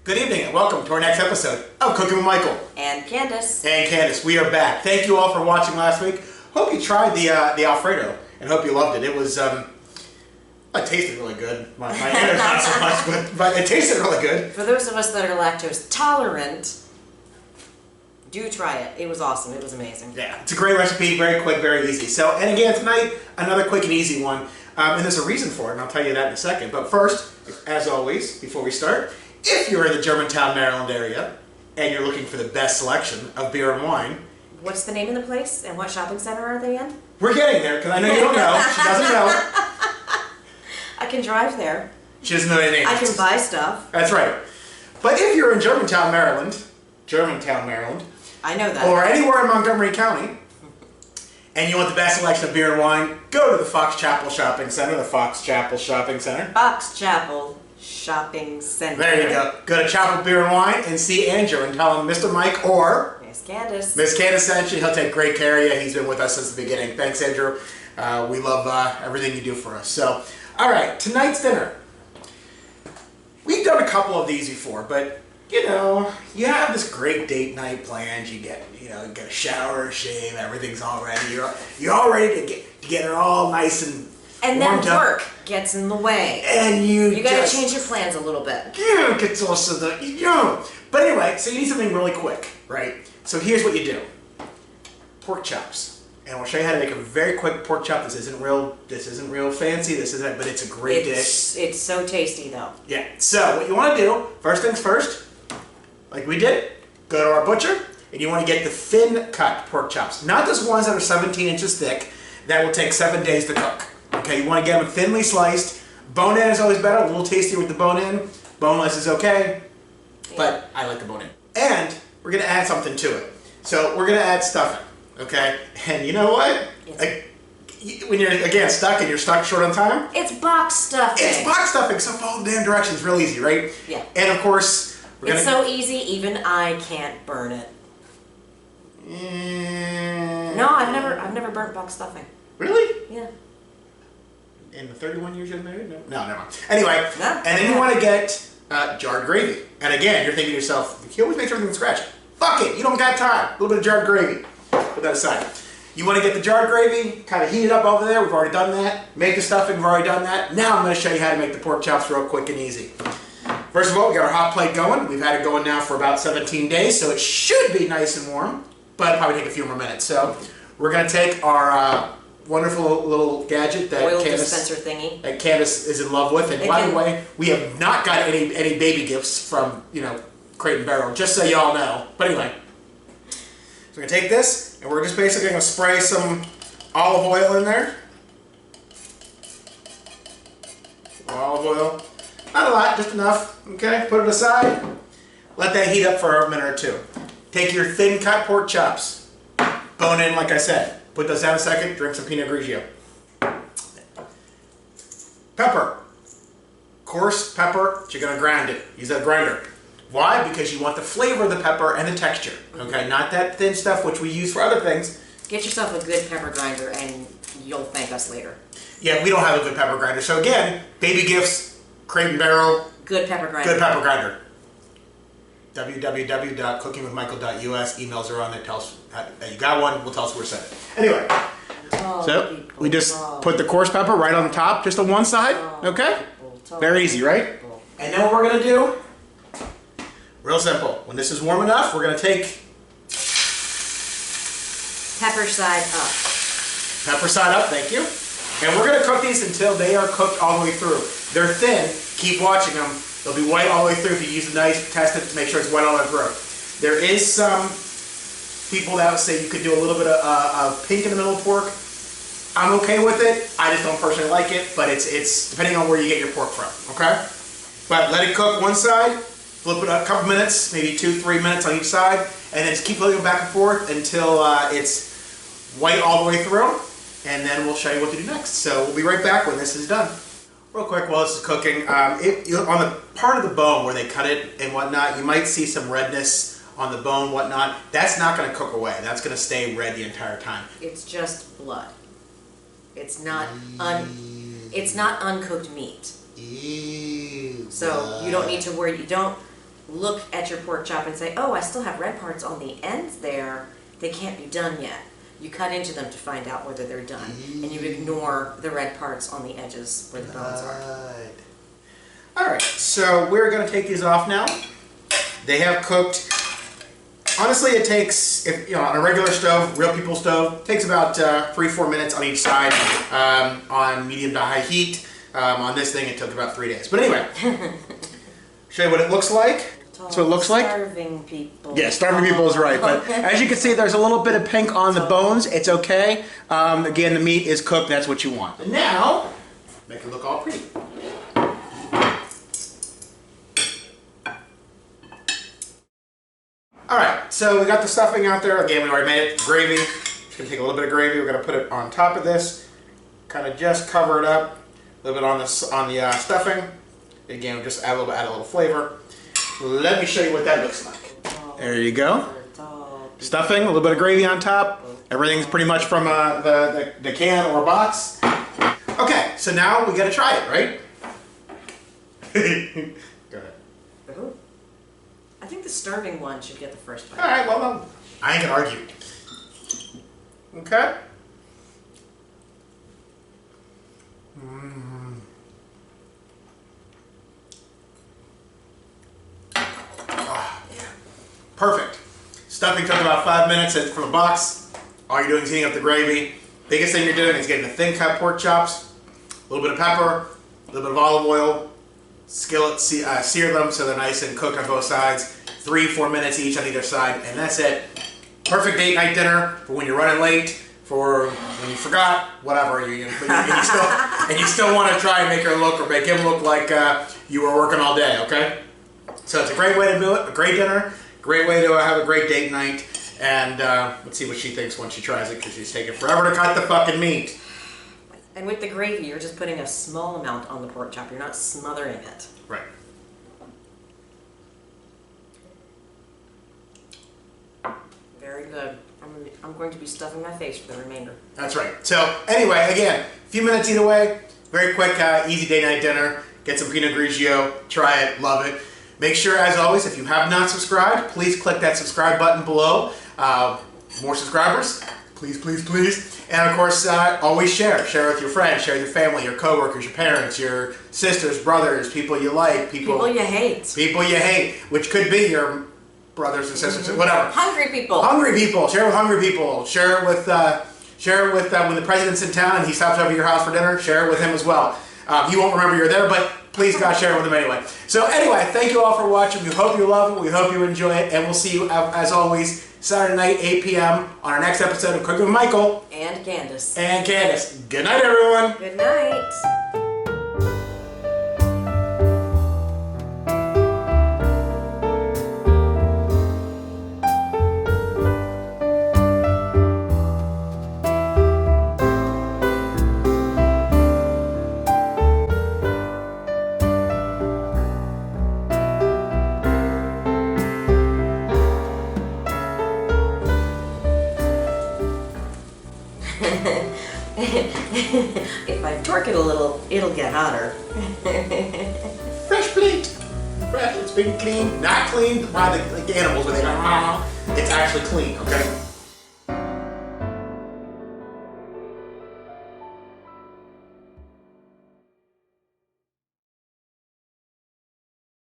Good evening and welcome to our next episode of Cooking with Michael. And Candace. And Candace, we are back. Thank you all for watching last week. Hope you tried the Alfredo and hope you loved it. It was, it tasted really good. My innards not so much, but it tasted really good. For those of us that are lactose tolerant, do try it. It was awesome. It was amazing. Yeah, it's a great recipe, very quick, very easy. So, and again, tonight, another quick and easy one. And there's a reason for it, and I'll tell you that in a second. But first, as always, before we start, if you're in the Germantown, Maryland area, and you're looking for the best selection of beer and wine. What's the name of the place, and what shopping center are they in? We're getting there, because I know you don't know. She doesn't know. I can drive there. She doesn't know anything. I can buy stuff. That's right. But if you're in Germantown, Maryland, I know that. or anywhere in Montgomery County, and you want the best selection of beer and wine, go to the Fox Chapel Shopping Center, Fox Chapel Shopping Center. There you go. Go to Chapel Beer and Wine and see Andrew and tell him Mr. Mike or Miss Candace. Miss Candace sent you. He'll take great care of you. He's been with us since the beginning. Thanks, Andrew. We love everything you do for us. So, all right, tonight's dinner. We've done a couple of these before, but you know, you have this great date night planned. You get a shower, a shave, everything's all ready. You're all ready to get it all nice and then work gets in the way. And you gotta change your plans a little bit. Yeah, gets also But anyway, so you need something really quick, right? So here's what you do: pork chops, and we'll show you how to make a very quick pork chop. This isn't real fancy. But it's a great dish. It's so tasty though. Yeah. So what you want to do, first things first, like we did, go to our butcher, and you want to get the thin cut pork chops, not those ones that are 17 inches thick. That will take 7 days to cook. Okay, you want to get them thinly sliced. Bone-in is always better, a little tastier with the bone-in. Boneless is okay, but I like the bone-in. And we're going to add something to it. So we're going to add stuffing, okay? And you know what? Like, when you're, again, stuck and you're stuck short on time. It's box stuffing. It's box stuffing, so follow the damn directions. Real easy, right? Yeah. And of course, it's so easy, even I can't burn it. No, I've never burnt box stuffing. Really? Yeah. In the 31 years you've been married? No, never mind. Anyway, no, and then you want to get jarred gravy. And again, you're thinking to yourself, he always makes everything from scratch. Fuck it, you don't got time. A little bit of jarred gravy. Put that aside. You want to get the jarred gravy, kind of heat it up over there. We've already done that. Make the stuffing, we've already done that. Now I'm going to show you how to make the pork chops real quick and easy. First of all, we got our hot plate going. We've had it going now for about 17 days, so it should be nice and warm, but it'll probably take a few more minutes. So we're going to take our wonderful little gadget that oil dispenser thingy that Candace is in love with. And by the way, we have not got any baby gifts from Crate and Barrel, just so y'all know. But anyway, so we're gonna take this and we're just basically gonna spray some olive oil in there. Olive oil, not a lot, just enough. Okay, put it aside. Let that heat up for a minute or two. Take your thin cut pork chops, bone in, like I said. Put those down a second, drink some Pinot Grigio. Pepper. Coarse pepper, but you're going to grind it. Use that grinder. Why? Because you want the flavor of the pepper and the texture. Okay, not that thin stuff which we use for other things. Get yourself a good pepper grinder and you'll thank us later. Yeah, we don't have a good pepper grinder. So again, baby gifts, Crate and Barrel. Good pepper grinder. Good pepper grinder. www.cookingwithmichael.us. Emails are on there. Tell us that you got one. We'll tell us where to send it. Anyway, so we just put the coarse pepper right on the top, just on one side. Okay? Very easy, right? And then what we're going to do, real simple. When this is warm enough, we're going to take pepper side up. Pepper side up, thank you. And we're going to cook these until they are cooked all the way through. They're thin. Keep watching them. They'll be white all the way through. If you use a knife, test it to make sure it's white all the way through. There is some people that would say you could do a little bit of pink in the middle of pork. I'm okay with it. I just don't personally like it, but it's depending on where you get your pork from, okay? But let it cook one side, flip it a couple minutes, maybe 2-3 minutes on each side, and then just keep flipping back and forth until it's white all the way through, and then we'll show you what to do next. So we'll be right back when this is done. Real quick while this is cooking, on the part of the bone where they cut it and whatnot, you might see some redness on the bone, whatnot. That's not going to cook away. That's going to stay red the entire time. It's just blood. It's not uncooked meat. Ew, so you don't need to worry. You don't look at your pork chop and say, oh, I still have red parts on the ends there. They can't be done yet. You cut into them to find out whether they're done. And you ignore the red parts on the edges where the bones are. All right, so we're going to take these off now. They have cooked. Honestly, it takes, if you know, on a regular stove, real people stove, it takes about 3-4 minutes on each side on medium to high heat. On this thing, it took about 3 days. But anyway, show you what it looks like. That's what it looks like. Starving people. Yeah, starving people is right. But as you can see, there's a little bit of pink on the bones. It's okay. Again, the meat is cooked. That's what you want. And now, make it look all pretty. All right, so we got the stuffing out there. Again, we already made it. Gravy. Just gonna take a little bit of gravy. We're gonna put it on top of this. Kind of just cover it up. A little bit on the stuffing. Again, we'll just add a little flavor. Let me show you what that looks like. There you go. Stuffing, a little bit of gravy on top. Everything's pretty much from the can or box. Okay, so now we gotta try it, right? Go ahead. Ooh. I think the starving one should get the first bite. All right, well, I ain't gonna argue. Okay. Oh, yeah. Perfect. Stuffing took about 5 minutes from the box. All you're doing is heating up the gravy. Biggest thing you're doing is getting the thin cut pork chops, a little bit of pepper, a little bit of olive oil, skillet, sear them so they're nice and cooked on both sides. 3-4 minutes each on either side, and that's it. Perfect date night dinner for when you're running late, for when you forgot, whatever. And you still want to try and make her look or make him look like you were working all day. Okay, so it's a great way to do it. A great dinner, great way to have a great date night. And let's see what she thinks when she tries it, because she's taking forever to cut the fucking meat. And with the gravy, you're just putting a small amount on the pork chop. You're not smothering it. Right. Very good. I'm going to be stuffing my face for the remainder. That's right. So anyway, again, a few minutes either way. Very quick, easy day night dinner. Get some Pinot Grigio. Try it. Love it. Make sure, as always, if you have not subscribed, please click that subscribe button below. More subscribers. Please, please, please. And of course, always share. Share with your friends, share with your family, your coworkers, your parents, your sisters, brothers, people you like, people you hate. People you hate, which could be your brothers and sisters, whatever. Hungry people. Hungry people. Share with hungry people. Share with when the president's in town and he stops over your house for dinner. Share it with him as well. He won't remember you're there, but please, God, share it with him anyway. So anyway, thank you all for watching. We hope you love it. We hope you enjoy it, and we'll see you as always Saturday night, 8 p.m. on our next episode of Cooking with Michael and Candace. Good night, everyone. Good night. If I torque it a little, it'll get hotter. Fresh plate. Fresh. It's been cleaned. Not cleaned by the animals, but they go, it's actually clean, okay?